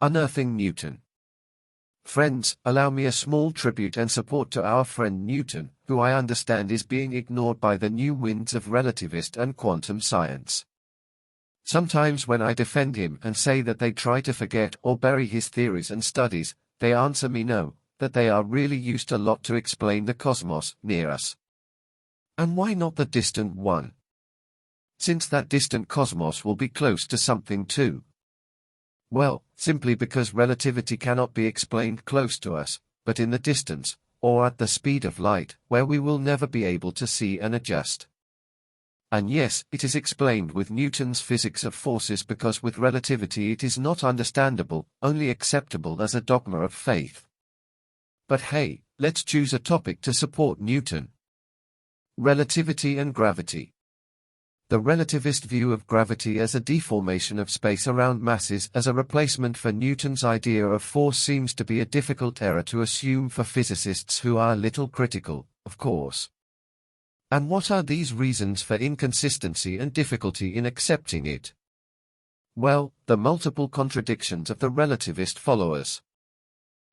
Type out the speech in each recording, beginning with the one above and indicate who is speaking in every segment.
Speaker 1: Unearthing Newton. Friends, allow me a small tribute and support to our friend Newton, who I understand is being ignored by the new winds of relativist and quantum science. Sometimes when I defend him and say that they try to forget or bury his theories and studies, they answer me no, that they are really used a lot to explain the cosmos near us. And why not the distant one? Since that distant cosmos will be close to something too. Well, simply because relativity cannot be explained close to us, but in the distance, or at the speed of light, where we will never be able to see and adjust. And yes, it is explained with Newton's physics of forces because with relativity it is not understandable, only acceptable as a dogma of faith. But hey, let's choose a topic to support Newton. Relativity and gravity. The relativist view of gravity as a deformation of space around masses as a replacement for Newton's idea of force seems to be a difficult error to assume for physicists who are a little critical, of course. And what are these reasons for inconsistency and difficulty in accepting it? Well, the multiple contradictions of the relativist followers.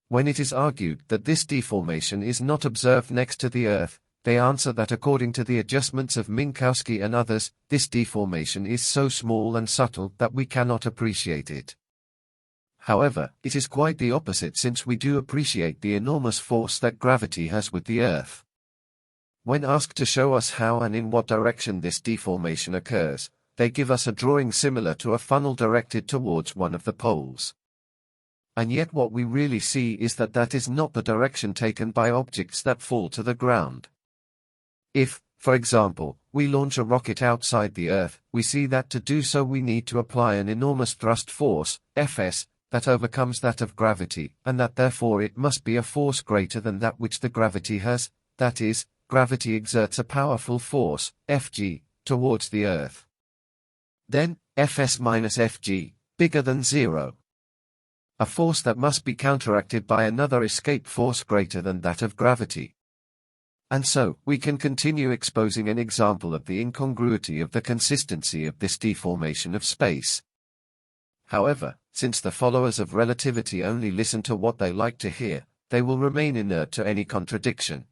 Speaker 1: When it is argued that this deformation is not observed next to the Earth, they answer that according to the adjustments of Minkowski and others, this deformation is so small and subtle that we cannot appreciate it. However, it is quite the opposite since we do appreciate the enormous force that gravity has with the Earth. When asked to show us how and in what direction this deformation occurs, they give us a drawing similar to a funnel directed towards one of the poles. And yet what we really see is that that is not the direction taken by objects that fall to the ground. If, for example, we launch a rocket outside the Earth, we see that to do so we need to apply an enormous thrust force, Fs, that overcomes that of gravity, and that therefore it must be a force greater than that which the gravity has, that is, gravity exerts a powerful force, Fg, towards the Earth. Then, Fs minus Fg, bigger than zero. A force that must be counteracted by another escape force greater than that of gravity. And so, we can continue exposing an example of the incongruity of the consistency of this deformation of space. However, since the followers of relativity only listen to what they like to hear, they will remain inert to any contradiction.